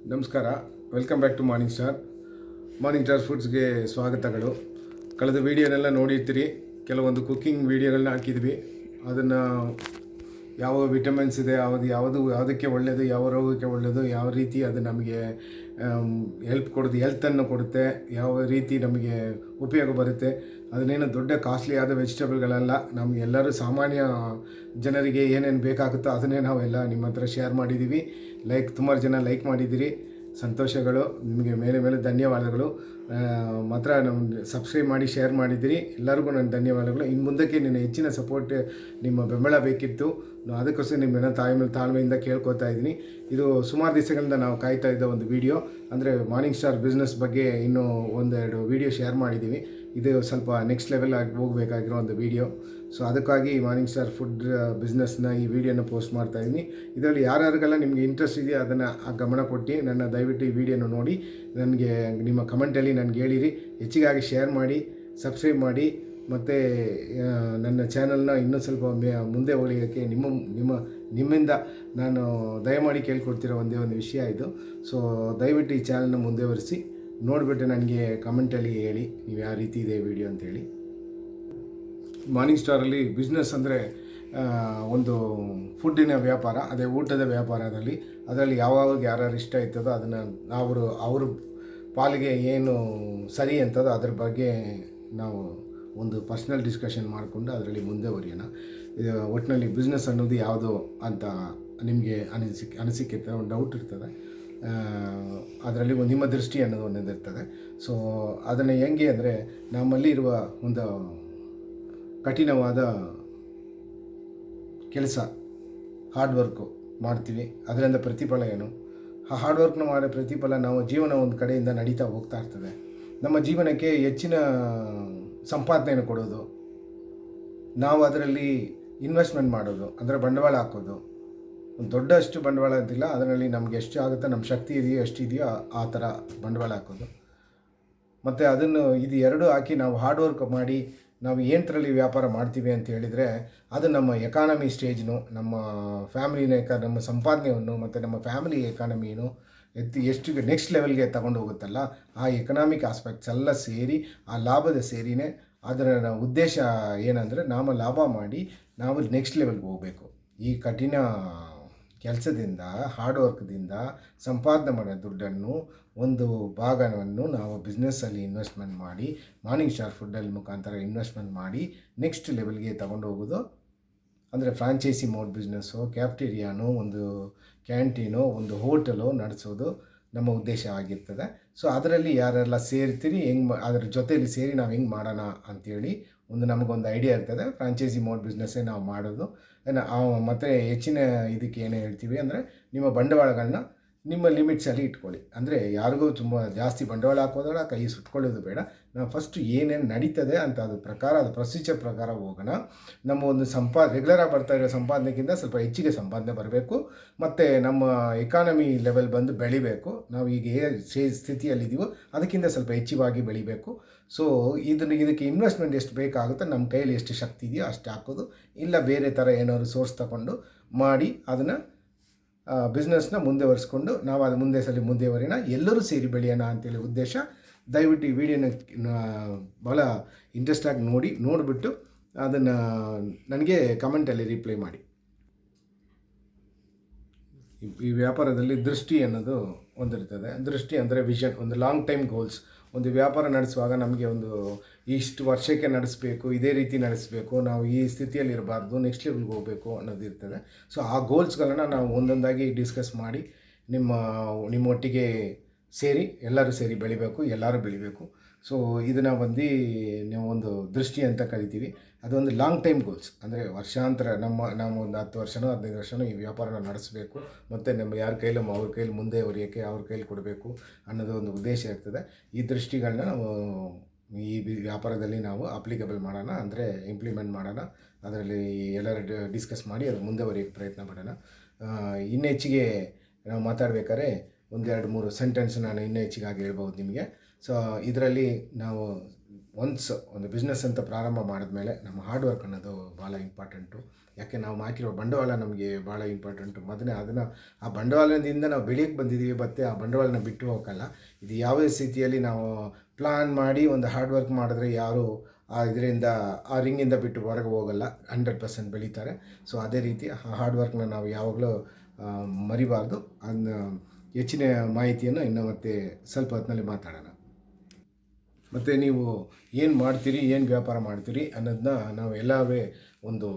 ನಮಸ್ಕಾರ, welcome back to morning star ಫುಡ್ಸ್ಗೆ ಸ್ವಾಗತಗಳು. ಕಳೆದ ವೀಡಿಯೋನೆಲ್ಲ ನೋಡಿರ್ತೀರಿ. ಕೆಲವೊಂದು ಕುಕ್ಕಿಂಗ್ ವೀಡಿಯೋಗಳನ್ನ ಹಾಕಿದ್ವಿ. ಅದನ್ನು ಯಾವ ವಿಟಮಿನ್ಸ್ ಇದೆ, ಯಾವುದಕ್ಕೆ ಒಳ್ಳೆಯದು, ಯಾವ ರೋಗಕ್ಕೆ ಒಳ್ಳೆಯದು, ಯಾವ ರೀತಿ ಅದು ನಮಗೆ ಹೆಲ್ತನ್ನು ಕೊಡುತ್ತೆ, ಯಾವ ರೀತಿ ನಮಗೆ ಉಪಯೋಗ ಬರುತ್ತೆ. ಅದನ್ನೇನು ದೊಡ್ಡ ಕಾಸ್ಟ್ಲಿ ಆದ ವೆಜಿಟೇಬಲ್ಗಳಲ್ಲ. ನಮಗೆಲ್ಲರೂ ಸಾಮಾನ್ಯ ಜನರಿಗೆ ಏನೇನು ಬೇಕಾಗುತ್ತೋ ಅದನ್ನೇ ನಾವೆಲ್ಲ ನಿಮ್ಮ ಹತ್ರ ಶೇರ್ ಮಾಡಿದ್ದೀವಿ. ತುಂಬ ಜನ ಲೈಕ್ ಮಾಡಿದ್ದೀರಿ, ಸಂತೋಷಗಳು. ನಿಮಗೆ ಮೇಲೆ ಮೇಲೆ ಧನ್ಯವಾದಗಳು. ಮಾತ್ರ ನಮ್ಮ ಸಬ್ಸ್ಕ್ರೈಬ್ ಮಾಡಿ ಶೇರ್ ಮಾಡಿದ್ದೀರಿ, ಎಲ್ಲರಿಗೂ ನನ್ನ ಧನ್ಯವಾದಗಳು. ಇನ್ನು ಮುಂದಕ್ಕೆ ನಿನ್ನ ಹೆಚ್ಚಿನ ಸಪೋರ್ಟ್, ನಿಮ್ಮ ಬೆಂಬಲ ಬೇಕಿತ್ತು. ಅದಕ್ಕೋಸ್ಕರ ನಿಮ್ಮನ್ನ ತಾಳ್ಮೆಯಿಂದ ಕೇಳ್ಕೊತಾ ಇದ್ದೀನಿ. ಇದು ಸುಮಾರು ದಿವಸಗಳಿಂದ ನಾವು ಕಾಯ್ತಾ ಇದ್ದ ಒಂದು ವಿಡಿಯೋ. ಅಂದರೆ ಮಾರ್ನಿಂಗ್ ಸ್ಟಾರ್ ಬಿಸ್ನೆಸ್ ಬಗ್ಗೆ ಇನ್ನೂ ಒಂದೆರಡು ವಿಡಿಯೋ ಶೇರ್ ಮಾಡಿದ್ದೀವಿ. ಇದು ಸ್ವಲ್ಪ ನೆಕ್ಸ್ಟ್ ಲೆವೆಲ್ ಆಗಿ ಹೋಗಬೇಕಾಗಿರೋ ಒಂದು ವಿಡಿಯೋ. ಸೊ ಅದಕ್ಕಾಗಿ ಮಾರ್ನಿಂಗ್ ಸ್ಟಾರ್ ಫುಡ್ ಬಿಸ್ನೆಸ್ನ ಈ ವಿಡಿಯೋನ ಪೋಸ್ಟ್ ಮಾಡ್ತಾಯಿದ್ದೀನಿ. ಇದರಲ್ಲಿ ಯಾರ್ಯಾರಿಗೆಲ್ಲ ನಿಮಗೆ ಇಂಟ್ರೆಸ್ಟ್ ಇದೆಯೋ ಅದನ್ನು ಗಮನ ಕೊಟ್ಟು ದಯವಿಟ್ಟು ಈ ವಿಡಿಯೋನ ನೋಡಿ ನನಗೆ ನಿಮ್ಮ ಕಮೆಂಟಲ್ಲಿ ನನಗೆ ಹೇಳಿರಿ. ಹೆಚ್ಚಿಗಾಗಿ ಶೇರ್ ಮಾಡಿ, ಸಬ್ಸ್ಕ್ರೈಬ್ ಮಾಡಿ, ಮತ್ತು ನನ್ನ ಚಾನಲ್ನ ಇನ್ನೂ ಸ್ವಲ್ಪ ಮುಂದೆ ಹೋಗಲಿಕ್ಕೆ ನಿಮ್ಮಿಂದ ನಾನು ದಯಮಾಡಿ ಕೇಳ್ಕೊಡ್ತಿರೋ ಒಂದೇ ಒಂದು ವಿಷಯ ಇದು. ಸೊ ದಯವಿಟ್ಟು ಈ ಚಾನಲ್ನ ಮುಂದುವರಿಸಿ ನೋಡಿಬಿಟ್ಟು ನನಗೆ ಕಮೆಂಟಲ್ಲಿ ಹೇಳಿ ನೀವು ಯಾವ ರೀತಿ ಇದೆ ವಿಡಿಯೋ ಅಂತೇಳಿ. ಮಾರ್ನಿಂಗ್ ಸ್ಟಾರಲ್ಲಿ ಬಿಸ್ನೆಸ್ ಅಂದರೆ ಒಂದು ಫುಡ್ಡಿನ ವ್ಯಾಪಾರ, ಅದೇ ಊಟದ ವ್ಯಾಪಾರದಲ್ಲಿ. ಅದರಲ್ಲಿ ಯಾರ್ಯಾರು ಇಷ್ಟ ಇರ್ತದೋ ಅದನ್ನು ಅವ್ರ ಪಾಲಿಗೆ ಏನು ಸರಿ ಅಂತದೋ ಅದ್ರ ಬಗ್ಗೆ ನಾವು ಒಂದು ಪರ್ಸ್ನಲ್ ಡಿಸ್ಕಷನ್ ಮಾಡಿಕೊಂಡು ಅದರಲ್ಲಿ ಮುಂದೆ ಬರೆಯೋಣ. ಇದು ಒಟ್ಟಿನಲ್ಲಿ ಬಿಸ್ನೆಸ್ ಅನ್ನೋದು ಯಾವುದು ಅಂತ ನಿಮಗೆ ಅನಿಸಿಕೆ ಇರ್ತದೆ, ಒಂದು ಡೌಟ್ ಇರ್ತದೆ. ಅದರಲ್ಲಿ ನಿಮ್ಮ ದೃಷ್ಟಿ ಅನ್ನೋದು ಒಂದಿರ್ತದೆ. ಸೊ ಅದನ್ನು ಹೆಂಗೆ ಅಂದರೆ ನಮ್ಮಲ್ಲಿ ಇರುವ ಒಂದು ಕಠಿಣವಾದ ಕೆಲಸ, ಹಾರ್ಡ್ ವರ್ಕು ಮಾಡ್ತೀವಿ, ಅದರಿಂದ ಪ್ರತಿಫಲ ಏನು? ಆ ಹಾರ್ಡ್ ವರ್ಕ್ನ ಮಾಡೋ ಪ್ರತಿಫಲ ನಾವು ಜೀವನ ಒಂದು ಕಡೆಯಿಂದ ನಡೀತಾ ಹೋಗ್ತಾ ಇರ್ತದೆ. ನಮ್ಮ ಜೀವನಕ್ಕೆ ಹೆಚ್ಚಿನ ಸಂಪಾದನೆಯನ್ನು ಕೊಡೋದು, ನಾವು ಅದರಲ್ಲಿ ಇನ್ವೆಸ್ಟ್ಮೆಂಟ್ ಮಾಡೋದು, ಅಂದರೆ ಬಂಡವಾಳ ಹಾಕೋದು. ಒಂದು ದೊಡ್ಡಷ್ಟು ಬಂಡವಾಳ ಅಂತಿಲ್ಲ, ಅದರಲ್ಲಿ ನಮಗೆ ಎಷ್ಟು ಆಗುತ್ತೋ, ನಮ್ಮ ಶಕ್ತಿ ಇದೆಯೋ ಎಷ್ಟಿದೆಯೋ ಆ ಥರ ಬಂಡವಾಳ ಹಾಕೋದು. ಮತ್ತು ಅದನ್ನು ಇದು ಎರಡೂ ಹಾಕಿ ನಾವು ಹಾರ್ಡ್ ವರ್ಕ್ ಮಾಡಿ ನಾವು ಏನರಲ್ಲಿ ವ್ಯಾಪಾರ ಮಾಡ್ತೀವಿ ಅಂತ ಹೇಳಿದರೆ ಅದು ನಮ್ಮ ಎಕಾನಮಿ ಸ್ಟೇಜ್ನು, ನಮ್ಮ ಫ್ಯಾಮಿಲಿನ ನಮ್ಮ ಸಂಪಾದನೆಯನ್ನು ಮತ್ತು ನಮ್ಮ ಫ್ಯಾಮಿಲಿ ಎಕಾನಮಿನು ಎಷ್ಟು ನೆಕ್ಸ್ಟ್ ಲೆವೆಲ್ಗೆ ತಗೊಂಡು ಹೋಗುತ್ತಲ್ಲ, ಆ ಎಕನಾಮಿಕ್ ಆಸ್ಪೆಕ್ಟ್ಸ್ ಎಲ್ಲ ಸೇರಿ ಆ ಲಾಭದ ಸೇರಿನೇ ಅದರ ಉದ್ದೇಶ ಏನಂದರೆ ನಾವು ಲಾಭ ಮಾಡಿ ನಾವು ನೆಕ್ಸ್ಟ್ ಲೆವೆಲ್ಗೆ ಹೋಗಬೇಕು. ಈ ಕಠಿಣ ಕೆಲಸದಿಂದ, ಹಾರ್ಡ್ ವರ್ಕ್ದಿಂದ ಸಂಪಾದನೆ ಮಾಡೋ ದುಡ್ಡನ್ನು ಒಂದು ಭಾಗವನ್ನು ನಾವು ಬಿಸ್ನೆಸ್ಸಲ್ಲಿ ಇನ್ವೆಸ್ಟ್ಮೆಂಟ್ ಮಾಡಿ, ಮಾರ್ನಿಂಗ್ ಸ್ಟಾರ್ ಫುಡ್ಡಲ್ಲಿ ಮುಖಾಂತರ ಇನ್ವೆಸ್ಟ್ಮೆಂಟ್ ಮಾಡಿ ನೆಕ್ಸ್ಟ್ ಲೆವೆಲ್ಗೆ ತಗೊಂಡು ಹೋಗೋದು. ಅಂದರೆ ಫ್ರಾಂಚೈಸಿ ಮೋಡ್ ಬಿಸ್ನೆಸ್ಸು, ಕ್ಯಾಫ್ಟೇರಿಯಾನೋ, ಒಂದು ಕ್ಯಾಂಟೀನೋ, ಒಂದು ಹೋಟೆಲೋ ನಡೆಸೋದು ನಮ್ಮ ಉದ್ದೇಶ ಆಗಿರ್ತದೆ. ಸೊ ಅದರಲ್ಲಿ ಯಾರೆಲ್ಲ ಸೇರ್ತೀರಿ, ಅದರ ಜೊತೆಯಲ್ಲಿ ಸೇರಿ ನಾವು ಹೆಂಗೆ ಮಾಡೋಣ ಅಂಥೇಳಿ ನಮಗೊಂದು ಐಡಿಯಾ ಇರ್ತದೆ. ಫ್ರಾಂಚೈಸಿ ಮೋಡ್ ಬಿಸ್ನೆಸ್ಸೇ ನಾವು ಮಾಡೋದು. ಮತ್ತು ಹೆಚ್ಚಿನ ಇದಕ್ಕೆ ಏನೇ ಹೇಳ್ತೀವಿ ಅಂದರೆ ನಿಮ್ಮ ಬಂಡವಾಳಗಳನ್ನ ನಿಮ್ಮ ಲಿಮಿಟ್ಸಲ್ಲಿ ಇಟ್ಕೊಳ್ಳಿ. ಅಂದರೆ ಯಾರಿಗೂ ತುಂಬ ಜಾಸ್ತಿ ಬಂಡವಾಳ ಹಾಕೋದ್ರ ಕೈ ಸುಟ್ಕೊಳ್ಳೋದು ಬೇಡ. ನಾವು ಫಸ್ಟು ಏನೇನು ನಡೀತದೆ ಅಂತ ಅದು ಪ್ರೊಸೀಜರ್ ಪ್ರಕಾರ ಹೋಗೋಣ. ನಮ್ಮ ಒಂದು ರೆಗ್ಯುಲರಾಗಿ ಬರ್ತಾ ಇರೋ ಸಂಪಾದನೆಗಿಂತ ಸ್ವಲ್ಪ ಹೆಚ್ಚಿಗೆ ಸಂಪಾದನೆ ಬರಬೇಕು. ಮತ್ತು ನಮ್ಮ ಎಕಾನಮಿ ಲೆವೆಲ್ ಬಂದು ಬೆಳಿಬೇಕು. ನಾವು ಈಗ ಸ್ಥಿತಿಯಲ್ಲಿದ್ದೀವೋ ಅದಕ್ಕಿಂತ ಸ್ವಲ್ಪ ಹೆಚ್ಚಿವಾಗಿ ಬೆಳಿಬೇಕು. ಸೊ ಇದಕ್ಕೆ ಇನ್ವೆಸ್ಟ್ಮೆಂಟ್ ಎಷ್ಟು ಬೇಕಾಗುತ್ತೋ, ನಮ್ಮ ಕೈಯಲ್ಲಿ ಎಷ್ಟು ಶಕ್ತಿ ಇದೆಯೋ ಅಷ್ಟು ಹಾಕೋದು. ಇಲ್ಲ ಬೇರೆ ಥರ ಏನಾದ್ರು ಸೋರ್ಸ್ ತಗೊಂಡು ಮಾಡಿ ಅದನ್ನು ಬಿಸ್ನೆಸ್ನ ಮುಂದುವರಿಸ್ಕೊಂಡು ನಾವು ಅದು ಮುಂದುವರಿಯೋಣ, ಎಲ್ಲರೂ ಸೇರಿ ಬೆಳೆಯೋಣ ಅಂತೇಳಿ ಉದ್ದೇಶ. ದಯವಿಟ್ಟು ಈ ವಿಡಿಯೋನ ಭಾಳ ಇಂಟ್ರೆಸ್ಟಾಗಿ ನೋಡಿಬಿಟ್ಟು ಅದನ್ನು ನನಗೆ ಕಮೆಂಟಲ್ಲಿ ರಿಪ್ಲೈ ಮಾಡಿ. ಈ ವ್ಯಾಪಾರದಲ್ಲಿ ದೃಷ್ಟಿ ಅನ್ನೋದು ಒಂದಿರ್ತದೆ. ದೃಷ್ಟಿ ಅಂದರೆ ವಿಷನ್, ಒಂದು ಲಾಂಗ್ ಟೈಮ್ ಗೋಲ್ಸ್. ಒಂದು ವ್ಯಾಪಾರ ನಡೆಸುವಾಗ ನಮಗೆ ಒಂದು ಇಷ್ಟು ವರ್ಷಕ್ಕೆ ನಡೆಸಬೇಕು, ಇದೇ ರೀತಿ ನಡೆಸಬೇಕು, ನಾವು ಈ ಸ್ಥಿತಿಯಲ್ಲಿ ಇರಬಾರ್ದು, ನೆಕ್ಸ್ಟ್ ಲೆವೆಲ್ಗೆ ಹೋಗಬೇಕು ಅನ್ನೋದು ಇರ್ತದೆ. ಸೊ ಆ ಗೋಲ್ಸ್ಗಳನ್ನು ನಾವು ಒಂದೊಂದಾಗಿ ಡಿಸ್ಕಸ್ ಮಾಡಿ ನಿಮ್ಮೊಟ್ಟಿಗೆ ಸೇರಿ ಎಲ್ಲರೂ ಸೇರಿ ಬೆಳಿಬೇಕು, ಎಲ್ಲರೂ ಬೆಳಿಬೇಕು. ಸೊ ಇದನ್ನು ನಾವು ಒಂದು ದೃಷ್ಟಿ ಅಂತ ಕರಿತೀವಿ. ಅದೊಂದು ಲಾಂಗ್ ಟೈಮ್ ಗೋಲ್ಸ್. ಅಂದರೆ ವರ್ಷಾಂತರ ನಾವು ಒಂದು 10 ವರ್ಷನೋ 15 ವರ್ಷನೋ ಈ ವ್ಯಾಪಾರನ ನಡೆಸಬೇಕು, ಮತ್ತು ನಮ್ಮ ಯಾರ ಕೈಲೂ ಅವ್ರ ಕೈಲಿ ಮುಂದೆ ಹೊರಿಯೋಕ್ಕೆ ಅವ್ರ ಕೈಲಿ ಕೊಡಬೇಕು ಅನ್ನೋದು ಒಂದು ಉದ್ದೇಶ ಇರ್ತದೆ. ಈ ದೃಷ್ಟಿಗಳನ್ನ ನಾವು ಈ ವ್ಯಾಪಾರದಲ್ಲಿ ನಾವು ಅಪ್ಲಿಕೇಬಲ್ ಮಾಡೋಣ, ಅಂದರೆ ಇಂಪ್ಲಿಮೆಂಟ್ ಮಾಡೋಣ. ಅದರಲ್ಲಿ ಎಲ್ಲರೂ ಡಿಸ್ಕಸ್ ಮಾಡಿ ಅದು ಮುಂದೆ ಹೊರಿಯೋಕ್ಕೆ ಪ್ರಯತ್ನ ಪಡೋಣ. ಇನ್ನೂ ಹೆಚ್ಚಿಗೆ ನಾವು ಮಾತಾಡಬೇಕಾದ್ರೆ 1-2-3 ಸೆಂಟೆನ್ಸ್ ನಾನು ಇನ್ನೂ ಹೆಚ್ಚಿಗಾಗಿ ಹೇಳ್ಬೋದು ನಿಮಗೆ. ಸೊ ಇದರಲ್ಲಿ ನಾವು ಒನ್ಸ್ ಒಂದು ಬಿಸ್ನೆಸ್ ಅಂತ ಪ್ರಾರಂಭ ಮಾಡಿದ್ಮೇಲೆ ನಮ್ಮ ಹಾರ್ಡ್ ವರ್ಕ್ ಅನ್ನೋದು ಭಾಳ ಇಂಪಾರ್ಟೆಂಟು. ಯಾಕೆ ನಾವು ಹಾಕಿರೋ ಬಂಡವಾಳ ನಮಗೆ ಭಾಳ ಇಂಪಾರ್ಟೆಂಟು. ಮೊದಲೇ ಅದನ್ನು ಆ ಬಂಡವಾಳದಿಂದ ನಾವು ಬೆಳೆಯಕ್ಕೆ ಬಂದಿದ್ದೀವಿ, ಮತ್ತು ಆ ಬಂಡವಾಳನ ಬಿಟ್ಟು ಹೋಗಲ್ಲ. ಇದು ಯಾವುದೇ ಸ್ಥಿತಿಯಲ್ಲಿ ನಾವು ಪ್ಲ್ಯಾನ್ ಮಾಡಿ ಒಂದು ಹಾರ್ಡ್ ವರ್ಕ್ ಮಾಡಿದ್ರೆ ಯಾರು ಇದರಿಂದ ಆ ರಿಂಗಿಂದ ಬಿಟ್ಟು ಹೊರಗೆ ಹೋಗಲ್ಲ, 100% ಬೆಳೀತಾರೆ. ಸೊ ಅದೇ ರೀತಿ ಆ ಹಾರ್ಡ್ ವರ್ಕ್ನ ನಾವು ಯಾವಾಗಲೂ ಮರಿಬಾರ್ದು. ಅದನ್ನ ಹೆಚ್ಚಿನ ಮಾಹಿತಿಯನ್ನು ಇನ್ನು ಮತ್ತೆ ಸ್ವಲ್ಪ ಹೊತ್ತಿನಲ್ಲಿ ಮಾತಾಡೋಣ. ಮತ್ತು ನೀವು ಏನು ಮಾಡ್ತೀರಿ, ಏನು ವ್ಯಾಪಾರ ಮಾಡ್ತೀರಿ ಅನ್ನೋದನ್ನ ನಾವು ಎಲ್ಲವೇ ಒಂದು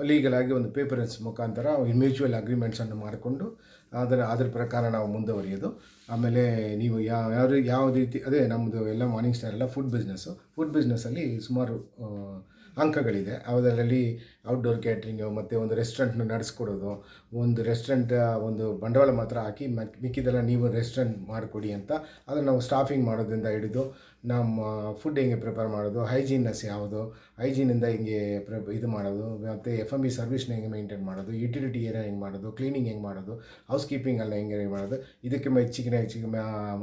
ಲೀಗಲಾಗಿ ಒಂದು ಪೇಪರ್ಸ್ ಮುಖಾಂತರ ಮ್ಯೂಚುವಲ್ ಅಗ್ರಿಮೆಂಟ್ಸನ್ನು ಮಾಡಿಕೊಂಡು ಅದ್ರ ಪ್ರಕಾರ ನಾವು ಮುಂದುವರಿಯೋದು. ಆಮೇಲೆ ನೀವು ಯಾವ ರೀತಿ ಅದೇ ನಮ್ಮದು ಎಲ್ಲ ಮಾರ್ನಿಂಗ್ ಸ್ಟಾರ್ ಎಲ್ಲ ಫುಡ್ ಬಿಸ್ನೆಸ್ಸಲ್ಲಿ ಸುಮಾರು ಅಂಕಗಳಿದೆ. ಅದರಲ್ಲಿ ಔಟ್ಡೋರ್ ಕ್ಯಾಟ್ರಿಂಗು ಮತ್ತು ಒಂದು ರೆಸ್ಟೋರೆಂಟ್ನ ನಡೆಸ್ಕೊಡೋದು, ಒಂದು ರೆಸ್ಟೋರೆಂಟ್ ಒಂದು ಬಂಡವಾಳ ಮಾತ್ರ ಹಾಕಿ ಮಿಕ್ಕಿದೆಲ್ಲ ನೀವು ರೆಸ್ಟೋರೆಂಟ್ ಮಾಡಿಕೊಡಿ ಅಂತ ಅದನ್ನು ನಾವು ಸ್ಟಾಫಿಂಗ್ ಮಾಡೋದ್ರಿಂದ ಹಿಡಿದು ನಮ್ಮ ಫುಡ್ ಹೆಂಗೆ ಪ್ರಿಪೇರ್ ಮಾಡೋದು, ಹೈಜೀನ್ನೆಸ್ ಯಾವುದು, ಹೈಜೀನಿಂದ ಹಿಂಗೆ ಇದು ಮಾಡೋದು, ಮತ್ತು F&B ಸರ್ವಿಸ್ನ ಹೆಂಗೆ ಮೇಂಟೈನ್ ಮಾಡೋದು, ಯುಟಿಲಿಟಿ ಏರಿಯಾ ಹೆಂಗೆ ಮಾಡೋದು, ಕ್ಲೀನಿಂಗ್ ಹೆಂಗೆ ಮಾಡೋದು, ಹೌಸ್ ಕೀಪಿಂಗಲ್ಲಿ ಹೆಂಗೆ ಮಾಡೋದು, ಇದಕ್ಕೆ ಹೆಚ್ಚಿಗೆ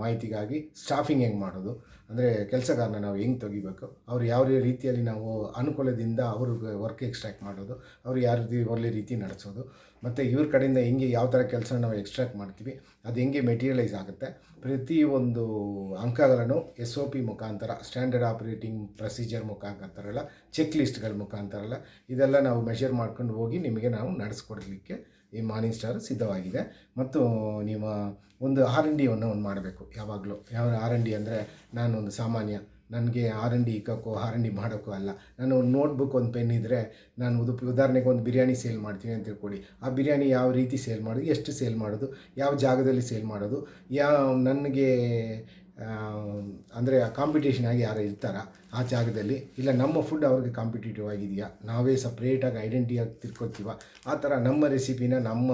ಮಾಹಿತಿಗಾಗಿ ಸ್ಟಾಫಿಂಗ್ ಹೆಂಗೆ ಮಾಡೋದು, ಅಂದರೆ ಕೆಲಸಗಾರನ ನಾವು ಹೆಂಗೆ ತೆಗಿಬೇಕು, ಅವ್ರು ಯಾವ ರೀತಿಯಲ್ಲಿ ನಾವು ಅನುಕೂಲದಿಂದ ಅವ್ರಿಗೆ ವರ್ಕ್ ಎಕ್ಸ್ಟ್ರಾಕ್ಟ್ ಮಾಡೋದು, ಅವ್ರು ಯಾವ ರೀತಿ ಒಳ್ಳೆ ರೀತಿ ನಡೆಸೋದು, ಮತ್ತು ಇವ್ರ ಕಡೆಯಿಂದ ಹೆಂಗೆ ಯಾವ ಥರ ಕೆಲಸ ನಾವು ಎಕ್ಸ್ಟ್ರಾಕ್ಟ್ ಮಾಡ್ತೀವಿ, ಅದು ಹೆಂಗೆ ಮೆಟೀರಿಯಲೈಸ್ ಆಗುತ್ತೆ, ಪ್ರತಿಯೊಂದು ಅಂಕಗಳನ್ನು SOP ಮುಖಾಂತರ, ಸ್ಟ್ಯಾಂಡರ್ಡ್ ಆಪ್ರೇಟಿಂಗ್ ಪ್ರೊಸೀಜರ್ ಮುಖಾಂತರ, ಚೆಕ್ ಲಿಸ್ಟ್ಗಳ ಮುಖಾಂತರ ಇದೆಲ್ಲ ನಾವು ಮೆಷರ್ ಮಾಡ್ಕೊಂಡು ಹೋಗಿ ನಿಮಗೆ ನಾವು ನಡೆಸ್ಕೊಡ್ಲಿಕ್ಕೆ ಈ ಮಾರ್ನಿಂಗ್ ಸ್ಟಾರ್ ಸಿದ್ಧವಾಗಿದೆ. ಮತ್ತು ನೀವು ಒಂದು R&D ಒಂದು ಮಾಡಬೇಕು ಯಾವಾಗಲೂ. ಯಾವ R&D ಅಂದರೆ, ನಾನೊಂದು ಸಾಮಾನ್ಯ, ನನಗೆ R&D ಇಕ್ಕೋಕ್ಕೋ R&D ಮಾಡೋಕ್ಕೋ ಅಲ್ಲ. ನಾನು ಒಂದು ನೋಟ್ಬುಕ್, ಒಂದು ಪೆನ್ ಇದ್ದರೆ, ನಾನು ಉದಾಹರಣೆಗೆ ಒಂದು ಬಿರಿಯಾನಿ ಸೇಲ್ ಮಾಡ್ತೀನಿ ಅಂತ ತಿಳ್ಕೊಳ್ಳಿ. ಆ ಬಿರಿಯಾನಿ ಯಾವ ರೀತಿ ಸೇಲ್ ಮಾಡೋದು, ಎಷ್ಟು ಸೇಲ್ ಮಾಡೋದು, ಯಾವ ಜಾಗದಲ್ಲಿ ಸೇಲ್ ಮಾಡೋದು, ನನಗೆ ಅಂದರೆ ಕಾಂಪಿಟೇಷನ್ ಆಗಿ ಯಾರು ಇರ್ತಾರ ಆ ಜಾಗದಲ್ಲಿ, ಇಲ್ಲ ನಮ್ಮ ಫುಡ್ ಅವ್ರಿಗೆ ಕಾಂಪಿಟೇಟಿವ್ ಆಗಿದೆಯಾ, ನಾವೇ ಸಪ್ರೇಟಾಗಿ ಐಡೆಂಟಿಟಿಯಾಗಿ ತಿಳ್ಕೊತೀವ, ಆ ಥರ ನಮ್ಮ ರೆಸಿಪಿನ, ನಮ್ಮ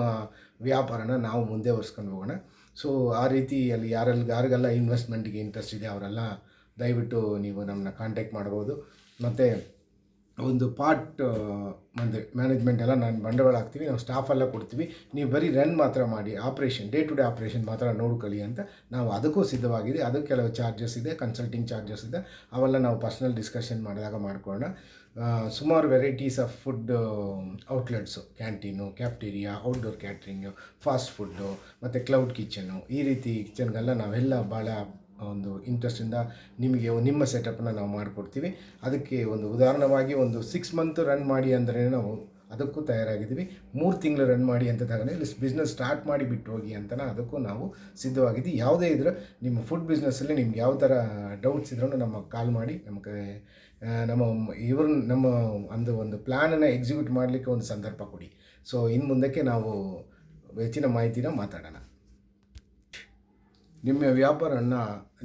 ವ್ಯಾಪಾರನ ನಾವು ಮುಂದೆ ಒರೆಸ್ಕೊಂಡು ಹೋಗೋಣ. ಸೊ ಆ ರೀತಿಯಲ್ಲಿ ಯಾರಿಗೆಲ್ಲ ಇನ್ವೆಸ್ಟ್ಮೆಂಟ್ಗೆ ಇಂಟ್ರೆಸ್ಟ್ ಇದೆ ಅವರೆಲ್ಲ ದಯವಿಟ್ಟು ನೀವು ನಮ್ಮನ್ನ ಕಾಂಟ್ಯಾಕ್ಟ್ ಮಾಡ್ಬೋದು. ಮತ್ತು ಒಂದು ಪಾರ್ಟ್ ಮ್ಯಾನೇಜ್ಮೆಂಟ್ ಎಲ್ಲ ನಾನು ಬಂಡವಾಳ ಹಾಕ್ತೀವಿ, ನಾವು ಸ್ಟಾಫೆಲ್ಲ ಕೊಡ್ತೀವಿ, ನೀವು ಬರೀ ರನ್ ಮಾತ್ರ ಮಾಡಿ, ಡೇ ಟು ಡೇ ಆಪ್ರೇಷನ್ ಮಾತ್ರ ನೋಡ್ಕೊಳ್ಳಿ ಅಂತ ನಾವು ಅದಕ್ಕೂ ಸಿದ್ಧವಾಗಿದೆ. ಅದಕ್ಕೆ ಕೆಲವು ಚಾರ್ಜಸ್ ಇದೆ, ಕನ್ಸಲ್ಟಿಂಗ್ ಚಾರ್ಜಸ್ ಇದೆ, ಅವೆಲ್ಲ ನಾವು ಪರ್ಸ್ನಲ್ ಡಿಸ್ಕಷನ್ ಮಾಡಿದಾಗ ಮಾಡ್ಕೊಳ್ಳೋಣ. ಸುಮಾರು varieties of food outlets, canteen, cafeteria, outdoor catering, fast food, ಮತ್ತು ಕ್ಲೌಡ್ ಕಿಚನು, ಈ ರೀತಿ ಕಿಚನ್ಗೆಲ್ಲ ನಾವೆಲ್ಲ ಭಾಳ ಒಂದು ಇಂಟ್ರೆಸ್ಟಿಂದ ನಿಮಗೆ ನಿಮ್ಮ ಸೆಟಪ್ನ ನಾವು ಮಾಡಿಕೊಡ್ತೀವಿ. ಅದಕ್ಕೆ ಒಂದು ಉದಾಹರಣವಾಗಿ ಒಂದು 6 ಮಂತ್ ರನ್ ಮಾಡಿ ಅಂದರೆ ನಾವು ಅದಕ್ಕೂ ತಯಾರಾಗಿದ್ದೀವಿ. 3 ತಿಂಗಳು ರನ್ ಮಾಡಿ ಅಂತ ತಗೊಂಡು ಇಲ್ಲಿ ಬಿಸ್ನೆಸ್ ಸ್ಟಾರ್ಟ್ ಮಾಡಿ ಬಿಟ್ಟು ಹೋಗಿ ಅಂತ ಅದಕ್ಕೂ ನಾವು ಸಿದ್ಧವಾಗಿದ್ದೀವಿ. ಯಾವುದೇ ಇದ್ರೂ ನಿಮ್ಮ ಫುಡ್ ಬಿಸ್ನೆಸ್ಸಲ್ಲಿ ನಿಮ್ಗೆ ಯಾವ ಥರ ಡೌಟ್ಸ್ ಇದ್ರೂ ನಮಗೆ ಕಾಲ್ ಮಾಡಿ, ನಮ್ಮ ಒಂದು ಪ್ಲ್ಯಾನನ್ನು ಎಕ್ಸಿಕ್ಯೂಟ್ ಮಾಡಲಿಕ್ಕೆ ಒಂದು ಸಂದರ್ಭ ಕೊಡಿ. ಸೊ ಇನ್ನು ಮುಂದಕ್ಕೆ ನಾವು ಹೆಚ್ಚಿನ ಮಾಹಿತಿನ ಮಾತಾಡೋಣ. ನಿಮ್ಮ ವ್ಯಾಪಾರನ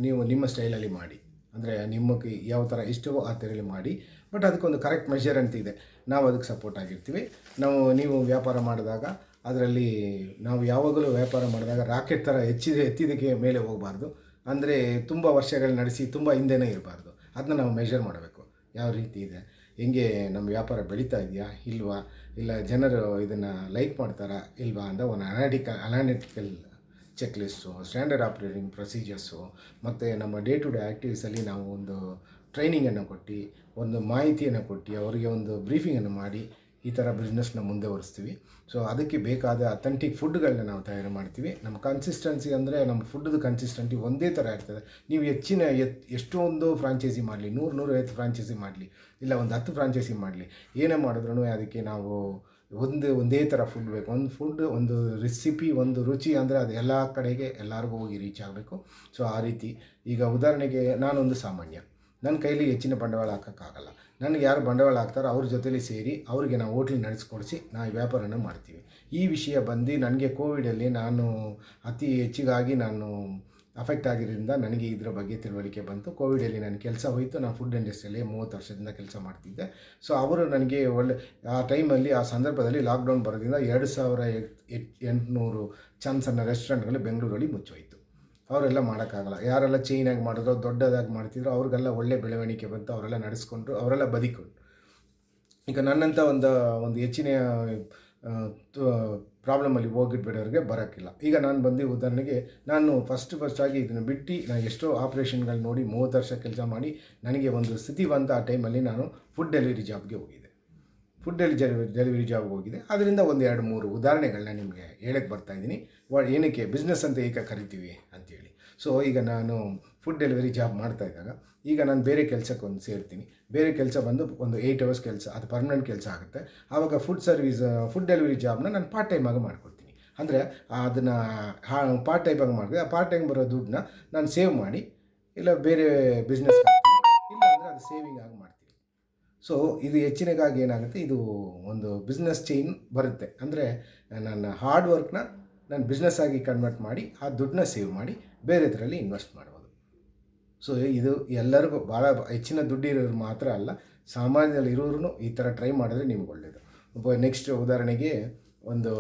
ನೀವು ನಿಮ್ಮ ಸ್ಟೈಲಲ್ಲಿ ಮಾಡಿ, ಅಂದರೆ ನಿಮಗೆ ಯಾವ ಥರ ಇಷ್ಟವೋ ಆ ಥರಲ್ಲಿ ಮಾಡಿ. ಬಟ್ ಅದಕ್ಕೊಂದು ಕರೆಕ್ಟ್ ಮೆಷರ್ ಅಂತ ಇದೆ, ನಾವು ಅದಕ್ಕೆ ಸಪೋರ್ಟ್ ಆಗಿರ್ತೀವಿ. ನೀವು ವ್ಯಾಪಾರ ಮಾಡಿದಾಗ ಅದರಲ್ಲಿ ನಾವು ಯಾವಾಗಲೂ ವ್ಯಾಪಾರ ಮಾಡಿದಾಗ ರಾಕೆಟ್ ಥರ ಎತ್ತಿದಕ್ಕೆ ಮೇಲೆ ಹೋಗಬಾರ್ದು. ಅಂದರೆ ತುಂಬ ವರ್ಷಗಳು ನಡೆಸಿ ತುಂಬ ಹಿಂದೆನೇ ಇರಬಾರ್ದು. ಅದನ್ನ ನಾವು ಮೆಷರ್ ಮಾಡಬೇಕು, ಯಾವ ರೀತಿ ಇದೆ, ಹೆಂಗೆ ನಮ್ಮ ವ್ಯಾಪಾರ ಬೆಳೀತಾ ಇದೆಯಾ ಇಲ್ವಾ, ಇಲ್ಲ ಜನರು ಇದನ್ನು ಲೈಕ್ ಮಾಡ್ತಾರಾ ಇಲ್ವಾ ಅಂತ ಒಂದು analytical check list, standard operating procedures, ಮತ್ತು ನಮ್ಮ ಡೇ ಟು ಡೇ ಆ್ಯಕ್ಟಿವಿಟೀಸಲ್ಲಿ ನಾವು ಒಂದು ಟ್ರೈನಿಂಗನ್ನು ಕೊಟ್ಟು, ಒಂದು ಮಾಹಿತಿಯನ್ನು ಕೊಟ್ಟು, ಅವರಿಗೆ ಒಂದು ಬ್ರೀಫಿಂಗನ್ನು ಮಾಡಿ ಈ ಥರ ಬಿಸ್ನೆಸ್ನ ಮುಂದೆ ಒರೆಸ್ತೀವಿ. ಸೊ ಅದಕ್ಕೆ ಬೇಕಾದ ಅಥೆಂಟಿಕ್ ಫುಡ್ಗಳನ್ನ ನಾವು ತಯಾರು ಮಾಡ್ತೀವಿ. ನಮ್ಮ ಕನ್ಸಿಸ್ಟೆನ್ಸಿ ಅಂದರೆ ನಮ್ಮ ಫುಡ್ದು ಕನ್ಸಿಸ್ಟೆನ್ಸಿ ಒಂದೇ ಥರ ಇರ್ತದೆ. ನೀವು ಎಷ್ಟೊಂದು ಫ್ರಾಂಚೈಸಿ ಮಾಡಲಿ, 100-150 ಫ್ರಾಂಚೈಸಿ ಮಾಡಲಿ, ಇಲ್ಲ ಒಂದು 10 ಫ್ರಾಂಚೈಸಿ ಮಾಡಲಿ, ಏನೇ ಮಾಡಿದ್ರೂ ಅದಕ್ಕೆ ನಾವು ಒಂದೇ ಥರ ಫುಡ್ ಬೇಕು. ಒಂದು ರೆಸಿಪಿ, ಒಂದು ರುಚಿ ಅಂದರೆ ಅದು ಎಲ್ಲ ಕಡೆಗೆ ಎಲ್ಲರಿಗೂ ಹೋಗಿ ರೀಚ್ ಆಗಬೇಕು. ಸೊ ಆ ರೀತಿ ಈಗ ಉದಾಹರಣೆಗೆ ನಾನೊಂದು ಸಾಮಾನ್ಯ, ನನ್ನ ಕೈಲಿ ಹೆಚ್ಚಿನ ಬಂಡವಾಳ ಹಾಕೋಕ್ಕಾಗಲ್ಲ. ನನಗೆ ಯಾರು ಬಂಡವಾಳ ಹಾಕ್ತಾರೋ ಅವ್ರ ಜೊತೆಲಿ ಸೇರಿ ಅವ್ರಿಗೆ ನಾವು ಹೋಟ್ಲ್ ನಡೆಸ್ಕೊಡಿಸಿ ನಾವು ವ್ಯಾಪಾರನ ಮಾಡ್ತೀವಿ. ಈ ವಿಷಯ ಬಂದು ನನಗೆ ಕೋವಿಡಲ್ಲಿ ಅತಿ ಹೆಚ್ಚಿಗಾಗಿ ನಾನು ಅಫೆಕ್ಟ್ ಆಗಿರೋದ್ರಿಂದ ನನಗೆ ಇದರ ಬಗ್ಗೆ ತಿಳುವಳಿಕೆ ಬಂತು. ಕೋವಿಡಲ್ಲಿ ನನ್ನ ಕೆಲಸ ಹೋಯಿತು. ನಾನು ಫುಡ್ ಇಂಡಸ್ಟ್ರಿಯಲ್ಲಿ 30 ವರ್ಷದಿಂದ ಕೆಲಸ ಮಾಡ್ತಿದ್ದೆ. ಸೊ ಅವರು ನನಗೆ ಆ ಟೈಮಲ್ಲಿ, ಆ ಸಂದರ್ಭದಲ್ಲಿ ಲಾಕ್ಡೌನ್ ಬರೋದ್ರಿಂದ 2800 ಸಣ್ಣ ರೆಸ್ಟೋರೆಂಟ್ಗಳು ಬೆಂಗಳೂರಲ್ಲಿ ಮುಚ್ಚೋಯಿತು. ಅವರೆಲ್ಲ ಮಾಡೋಕ್ಕಾಗಲ್ಲ. ಯಾರೆಲ್ಲ ಚೈನಾಗಿ ಮಾಡಿದ್ರು, ದೊಡ್ಡದಾಗಿ ಮಾಡ್ತಿದ್ರು, ಅವ್ರಿಗೆಲ್ಲ ಒಳ್ಳೆ ಬೆಳವಣಿಗೆ ಬಂತು, ಅವರೆಲ್ಲ ನಡೆಸ್ಕೊಂಡ್ರು, ಅವರೆಲ್ಲ ಬದುಕೊಂಡ್ರು. ಈಗ ನನ್ನಂಥ ಒಂದು ಹೆಚ್ಚಿನ ಪ್ರಾಬ್ಲಮಲ್ಲಿ ಹೋಗಿಬಿಡೋರಿಗೆ ಬರೋಕ್ಕಿಲ್ಲ. ಈಗ ನಾನು ಬಂದು ಉದಾಹರಣೆಗೆ ನಾನು ಫಸ್ಟಾಗಿ ಇದನ್ನು ಬಿಟ್ಟು ನಾನು ಎಷ್ಟೋ ಆಪ್ರೇಷನ್ಗಳು ನೋಡಿ 30 ವರ್ಷ ಕೆಲಸ ಮಾಡಿ ನನಗೆ ಒಂದು ಸ್ಥಿತಿ ಬಂತು. ಆ ಟೈಮಲ್ಲಿ ನಾನು ಫುಡ್ ಡೆಲಿವರಿ ಜಾಬ್ಗೆ ಹೋಗಿದ್ದೆ. ಡೆಲಿವರಿ ಜಾಬ್ಗೆ ಹೋಗಿದೆ. ಅದರಿಂದ ಒಂದು 2-3 ಉದಾಹರಣೆಗಳನ್ನ ನಿಮಗೆ ಹೇಳಕ್ಕೆ ಬರ್ತಾಯಿದ್ದೀನಿ. ಏನಕ್ಕೆ ಬಿಸ್ನೆಸ್ ಅಂತ ಏಕೆ ಕರಿತೀವಿ ಅಂಥೇಳಿ. ಸೊ ಈಗ ನಾನು ಫುಡ್ ಡೆಲಿವರಿ ಜಾಬ್ ಮಾಡ್ತಾಯಿದ್ದಾಗ ಈಗ ನಾನು ಬೇರೆ ಕೆಲಸಕ್ಕೆ ಒಂದು ಸೇರ್ತೀನಿ. ಬೇರೆ ಕೆಲಸ ಬಂದು ಒಂದು 8 ಅವರ್ಸ್ ಕೆಲಸ, ಅದು ಪರ್ಮನೆಂಟ್ ಕೆಲಸ ಆಗುತ್ತೆ. ಆವಾಗ ಫುಡ್ ಡೆಲಿವರಿ ಜಾಬ್ನ ನಾನು ಪಾರ್ಟ್ ಟೈಮಾಗಿ ಮಾಡ್ಕೊಡ್ತೀನಿ. ಅಂದರೆ ಅದನ್ನು ಪಾರ್ಟ್ ಟೈಮಾಗಿ ಮಾಡಿದೆ. ಆ ಪಾರ್ಟ್ ಟೈಮ್ ಬರೋ ದುಡ್ಡನ್ನ ನಾನು ಸೇವ್ ಮಾಡಿ ಇಲ್ಲ ಬೇರೆ ಬಿಸ್ನೆಸ್ ಇಲ್ಲ ಅಂದರೆ ಅದು ಸೇವಿಂಗ್ ಆಗಿ ಮಾಡ್ತೀನಿ. ಸೊ ಇದು ಹೆಚ್ಚಿನಗಾಗಿ ಏನಾಗುತ್ತೆ, ಇದು ಒಂದು ಬಿಸ್ನೆಸ್ ಚೈನ್ ಬರುತ್ತೆ. ಅಂದರೆ ನನ್ನ ಹಾರ್ಡ್ ವರ್ಕ್ನ ನಾನು ಬಿಸ್ನೆಸ್ ಆಗಿ ಕನ್ವರ್ಟ್ ಮಾಡಿ ಆ ದುಡ್ಡನ್ನ ಸೇವ್ ಮಾಡಿ ಬೇರೆದರಲ್ಲಿ ಇನ್ವೆಸ್ಟ್ ಮಾಡ್ಬೋದು. ಸೊ ಇದು ಎಲ್ಲರಿಗೂ ಭಾಳ ಹೆಚ್ಚಿನ ದುಡ್ಡು ಇರೋರು ಮಾತ್ರ ಅಲ್ಲ, ಸಾಮಾನ್ಯದಲ್ಲಿ ಇರೋರು ಈ ಥರ ಟ್ರೈ ಮಾಡಿದ್ರೆ ನಿಮ್ಗೆ ಒಳ್ಳೆಯದು. ನೆಕ್ಸ್ಟ್ ಉದಾಹರಣೆಗೆ ಒಂದು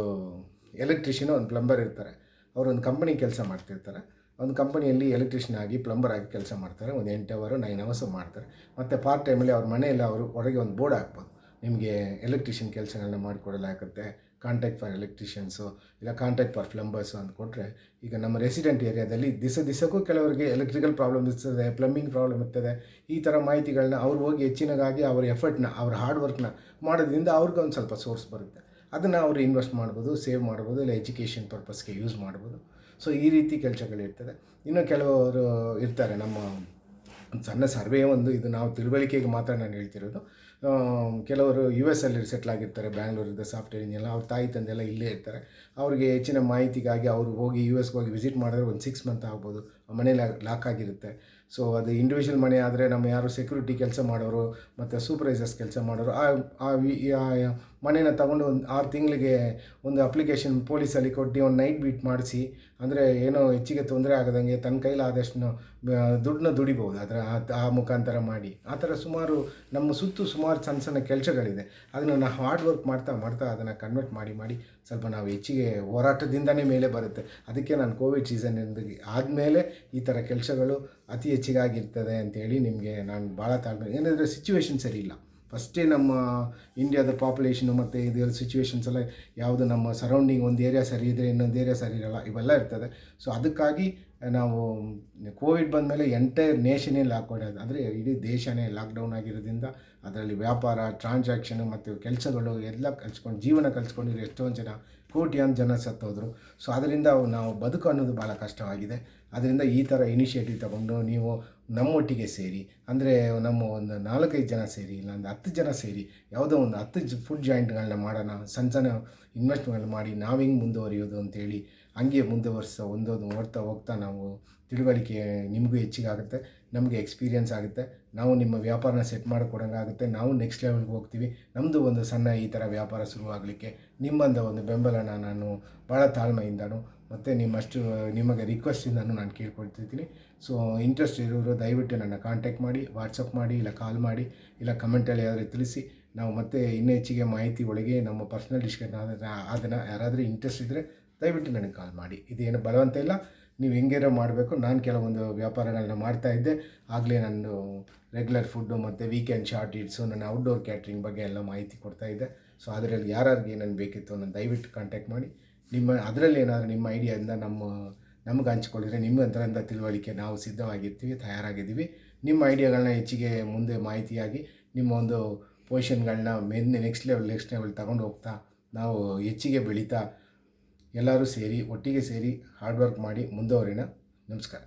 ಎಲೆಕ್ಟ್ರಿಷಿಯನ್, ಒಂದು ಪ್ಲಂಬರ್ ಇರ್ತಾರೆ. ಅವರೊಂದು ಕಂಪನಿ ಕೆಲಸ ಮಾಡ್ತಿರ್ತಾರೆ. ಒಂದು ಕಂಪನಿಯಲ್ಲಿ ಎಲೆಕ್ಟ್ರಿಷಿಯನ್ ಆಗಿ ಪ್ಲಂಬರ್ ಆಗಿ ಕೆಲಸ ಮಾಡ್ತಾರೆ. ಒಂದು 8 ಅವರ್ 9 ಅವರ್ಸ್ ಮಾಡ್ತಾರೆ. ಮತ್ತು ಪಾರ್ಟ್ ಟೈಮಲ್ಲಿ ಅವ್ರ ಮನೆಯಲ್ಲಿ ಅವರು ಹೊರಗೆ ಒಂದು ಬೋರ್ಡ್ ಹಾಕ್ಬೋದು, ನಿಮಗೆ ಎಲೆಕ್ಟ್ರಿಷಿಯನ್ ಕೆಲಸಗಳನ್ನ ಮಾಡಿಕೊಡಲಾಗುತ್ತೆ, ಕಾಂಟ್ಯಾಕ್ಟ್ ಫಾರ್ ಎಲೆಕ್ಟ್ರಿಷಿಯನ್ಸು ಇಲ್ಲ ಕಾಂಟ್ಯಾಕ್ಟ್ ಫಾರ್ ಪ್ಲಂಬರ್ಸು ಅಂತ ಕೊಟ್ಟರೆ, ಈಗ ನಮ್ಮ ರೆಸಿಡೆಂಟ್ ಏರಿಯಾದಲ್ಲಿ ದಿವಸಕ್ಕೂ ಕೆಲವರಿಗೆ ಎಲೆಕ್ಟ್ರಿಕಲ್ ಪ್ರಾಬ್ಲಮ್ ಇರ್ತದೆ, ಪ್ಲಂಬಿಂಗ್ ಪ್ರಾಬ್ಲಮ್ ಇರ್ತದೆ. ಈ ಥರ ಮಾಹಿತಿಗಳನ್ನ ಅವ್ರು ಹೋಗಿ ಹೆಚ್ಚಿನಗಾಗಿ ಅವ್ರ ಎಫರ್ಟ್ನ, ಅವ್ರ ಹಾರ್ಡ್ ವರ್ಕ್ನ ಮಾಡೋದ್ರಿಂದ ಅವ್ರಿಗೆ ಒಂದು ಸ್ವಲ್ಪ ಸೋರ್ಸ್ ಬರುತ್ತೆ. ಅದನ್ನು ಅವರು ಇನ್ವೆಸ್ಟ್ ಮಾಡ್ಬೋದು, ಸೇವ್ ಮಾಡ್ಬೋದು, ಇಲ್ಲ ಎಜುಕೇಷನ್ ಪರ್ಪಸ್ಗೆ ಯೂಸ್ ಮಾಡ್ಬೋದು. ಸೊ ಈ ರೀತಿ ಕೆಲಸಗಳಿರ್ತದೆ. ಇನ್ನು ಕೆಲವರು ಇರ್ತಾರೆ, ನಮ್ಮ ಸಣ್ಣ ಸರ್ವೇ ಒಂದು, ಇದು ನಾವು ತಿಳುವಳಿಕೆಗೆ ಮಾತ್ರ ನಾನು ಹೇಳ್ತಿರೋದು. ಕೆಲವರು US ಅಲ್ಲಿ ಸೆಟ್ಲ್ ಆಗಿರ್ತಾರೆ, ಬ್ಯಾಂಗ್ಳೂರಿಂದ ಸಾಫ್ಟ್ವೇರ್ ಇಂಜಿನಿಯರ್. ಅವ್ರ ತಾಯಿ ತಂದೆಲ್ಲ ಇಲ್ಲೇ ಇರ್ತಾರೆ. ಅವ್ರಿಗೆ ಹೆಚ್ಚಿನ ಮಾಹಿತಿಗಾಗಿ ಅವರು ಹೋಗಿ US ಹೋಗಿ ವಿಸಿಟ್ ಮಾಡಿದ್ರೆ ಒಂದು 6 ಮಂತ್ ಆಗ್ಬೋದು. ಮನೇಲಿ ಲಾಕ್ ಆಗಿರುತ್ತೆ. ಸೊ ಅದು ಇಂಡಿವಿಜುವಲ್ ಮನೆ ಆದರೆ ನಮ್ಮ ಯಾರು ಸೆಕ್ಯೂರಿಟಿ ಕೆಲಸ ಮಾಡೋರು ಮತ್ತು ಸೂಪರ್ವೈಸರ್ಸ್ ಕೆಲಸ ಮಾಡೋರು ಆ ಮನೇನ ತೊಗೊಂಡು ಒಂದು 6 ತಿಂಗಳಿಗೆ ಒಂದು ಅಪ್ಲಿಕೇಶನ್ ಪೊಲೀಸಲ್ಲಿ ಕೊಟ್ಟು ಒಂದು ನೈಟ್ ಬೀಟ್ ಮಾಡಿಸಿ, ಅಂದರೆ ಏನೋ ಹೆಚ್ಚಿಗೆ ತೊಂದರೆ ಆಗದಂಗೆ ತನ್ನ ಕೈಲಾದಷ್ಟು ದುಡ್ಡನ್ನ ದುಡಿಬೋದು ಅದರ ಆ ಮುಖಾಂತರ ಮಾಡಿ. ಆ ಥರ ಸುಮಾರು ನಮ್ಮ ಸುಮಾರು ಸಣ್ಣ ಕೆಲಸಗಳಿದೆ. ಅದನ್ನು ನಾವು ಹಾರ್ಡ್ ವರ್ಕ್ ಮಾಡ್ತಾ ಅದನ್ನು ಕನ್ವರ್ಟ್ ಮಾಡಿ ಸ್ವಲ್ಪ ನಾವು ಹೆಚ್ಚಿಗೆ ಹೋರಾಟದಿಂದನೇ ಮೇಲೆ ಬರುತ್ತೆ. ಅದಕ್ಕೆ ನಾನು ಕೋವಿಡ್ ಸೀಸನ್ ಆದಮೇಲೆ ಈ ಥರ ಕೆಲಸಗಳು ಅತಿ ಹೆಚ್ಚಿಗಾಗಿರ್ತದೆ ಅಂತೇಳಿ ನಿಮಗೆ ನಾನು ಭಾಳ ತಾಳ್ಮೆ. ಏನಂದರೆ ಸಿಚುವೇಶನ್ ಸರಿ ಇಲ್ಲ. ಫಸ್ಟೇ ನಮ್ಮ ಇಂಡಿಯಾದ ಪಾಪ್ಯುಲೇಷನು ಮತ್ತು ಇದು ಸಿಚುವೇಶನ್ಸ್ ಎಲ್ಲ ಯಾವುದು ನಮ್ಮ ಸರೌಂಡಿಂಗ್ ಒಂದು ಏರಿಯಾ ಸರಿ ಇದ್ದರೆ ಇನ್ನೊಂದು ಏರಿಯಾ ಸರಿ ಇರೋಲ್ಲ, ಇವೆಲ್ಲ ಇರ್ತದೆ. ಸೊ ಅದಕ್ಕಾಗಿ ನಾವು ಕೋವಿಡ್ ಬಂದಮೇಲೆ ಎಂಟೈರ್ ನೇಷನ್ನೇ ಲಾಕ್ಡೌನ್, ಅಂದರೆ ಇಡೀ ದೇಶನೇ ಲಾಕ್ಡೌನ್ ಆಗಿರೋದ್ರಿಂದ ಅದರಲ್ಲಿ ವ್ಯಾಪಾರ, ಟ್ರಾನ್ಸಾಕ್ಷನು ಮತ್ತು ಕೆಲಸಗಳು ಎಲ್ಲ ಜೀವನ ಕಲಿಸ್ಕೊಂಡಿರೋ ಎಷ್ಟೊಂದು ಜನ, ಕೋಟ್ಯಾಂತರ ಜನ ಸತ್ತೋದ್ರು. ಸೊ ಅದರಿಂದ ನಾವು ಬದುಕು ಅನ್ನೋದು ಭಾಳ ಕಷ್ಟವಾಗಿದೆ. ಅದರಿಂದ ಈ ಥರ ಇನಿಷಿಯೇಟಿವ್ ತಗೊಂಡು ನೀವು ನಮ್ಮೊಟ್ಟಿಗೆ ಸೇರಿ, ಅಂದರೆ ನಮ್ಮ ಒಂದು 4-5 ಜನ ಸೇರಿ, ಇಲ್ಲ ಒಂದು 10 ಜನ ಸೇರಿ ಯಾವುದೋ ಒಂದು 10 ಫುಡ್ ಜಾಯಿಂಟ್ಗಳನ್ನ ಮಾಡೋಣ, ಸಣ್ಣ ಇನ್ವೆಸ್ಟ್ಮೆಂಟ್ ಮಾಡಿ ನಾವು ಹಿಂಗೆ ಮುಂದುವರಿಯೋದು ಅಂತೇಳಿ ಹಂಗೆ ಮುಂದುವರ್ತಾ ಹೋಗ್ತಾ ನಾವು ತಿಳುವಳಿಕೆ ನಿಮಗೂ ಹೆಚ್ಚಿಗಾಗುತ್ತೆ, ನಮಗೆ ಎಕ್ಸ್ಪೀರಿಯೆನ್ಸ್ ಆಗುತ್ತೆ. ನಾವು ನಿಮ್ಮ ವ್ಯಾಪಾರನ ಸೆಟ್ ಮಾಡಿಕೊಡೋಂಗಾಗುತ್ತೆ. ನಾವು ನೆಕ್ಸ್ಟ್ ಲೆವೆಲ್ಗೆ ಹೋಗ್ತೀವಿ. ನಮ್ಮದು ಒಂದು ಸಣ್ಣ ಈ ಥರ ವ್ಯಾಪಾರ ಶುರುವಾಗಲಿಕ್ಕೆ ನಿಮ್ಮಂಥ ಒಂದು ಬೆಂಬಲನ ನಾನು ಭಾಳ ತಾಳ್ಮೆಯಿಂದನೂ ಮತ್ತು ನಿಮಗೆ ರಿಕ್ವೆಸ್ಟಿಂದನೂ ನಾನು ಕೇಳ್ಕೊಳ್ತಿರ್ತೀನಿ. ಸೊ ಇಂಟ್ರೆಸ್ಟ್ ಇರೋರು ದಯವಿಟ್ಟು ನನ್ನ ಕಾಂಟ್ಯಾಕ್ಟ್ ಮಾಡಿ, ವಾಟ್ಸಪ್ ಮಾಡಿ, ಇಲ್ಲ ಕಾಲ್ ಮಾಡಿ, ಇಲ್ಲ ಕಮೆಂಟಲ್ಲಿ ಯಾರಾದರೂ ತಿಳಿಸಿ. ನಾವು ಮತ್ತೆ ಇನ್ನೂ ಹೆಚ್ಚಿಗೆ ಮಾಹಿತಿ ಒಳಗೆ ನಮ್ಮ ಪರ್ಸ್ನಲ್ ಡಿಸ್ಕಷನ್ ಅದನ್ನು ಯಾರಾದರೂ ಇಂಟ್ರೆಸ್ಟ್ ಇದ್ದರೆ ದಯವಿಟ್ಟು ನನಗೆ ಕಾಲ್ ಮಾಡಿ. ಇದೇನು ಬಲವಂತ ಇಲ್ಲ, ನೀವು ಹೆಂಗೇನೋ ಮಾಡಬೇಕು. ನಾನು ಕೆಲವೊಂದು ವ್ಯಾಪಾರಗಳನ್ನ ಮಾಡ್ತಾಯಿದ್ದೆ ಆಗಲೇ. ನಾನು ರೆಗ್ಯುಲರ್ ಫುಡ್ಡು ಮತ್ತು ವೀಕೆಂಡ್ ಶಾರ್ಟ್ ಈಟ್ಸು, ನನ್ನ ಔಟ್ಡೋರ್ ಕ್ಯಾಟ್ರಿಂಗ್ ಬಗ್ಗೆ ಎಲ್ಲ ಮಾಹಿತಿ ಕೊಡ್ತಾಯಿದ್ದೆ. ಸೊ ಅದರಲ್ಲಿ ಯಾರಿಗೆ ಏನೇನು ಬೇಕಿತ್ತು ನಾನು ದಯವಿಟ್ಟು ಕಾಂಟ್ಯಾಕ್ಟ್ ಮಾಡಿ. ಅದರಲ್ಲಿ ಏನಾದರೂ ನಿಮ್ಮ ಐಡಿಯಾದಿಂದ ನಮಗೆ ಹಂಚ್ಕೊಳ್ಳಿದ್ರೆ ನಿಮ್ಮ ಅದರಿಂದ ತಿಳುವಳಿಕೆ ನಾವು ಸಿದ್ಧವಾಗಿರ್ತೀವಿ, ತಯಾರಾಗಿದ್ದೀವಿ. ನಿಮ್ಮ ಐಡಿಯಾಗಳನ್ನ ಹೆಚ್ಚಿಗೆ ಮುಂದೆ ಮಾಹಿತಿಯಾಗಿ ನಿಮ್ಮ ಒಂದು ಪೊಸಿಷನ್ಗಳನ್ನ ನೆಕ್ಸ್ಟ್ ಲೆವೆಲ್ ತಗೊಂಡು ಹೋಗ್ತಾ ನಾವು ಹೆಚ್ಚಿಗೆ ಬೆಳೀತಾ ಎಲ್ಲರೂ ಸೇರಿ ಒಟ್ಟಿಗೆ ಸೇರಿ ಹಾರ್ಡ್ ವರ್ಕ್ ಮಾಡಿ ಮುಂದುವರಿಯೋಣ. ನಮಸ್ಕಾರ.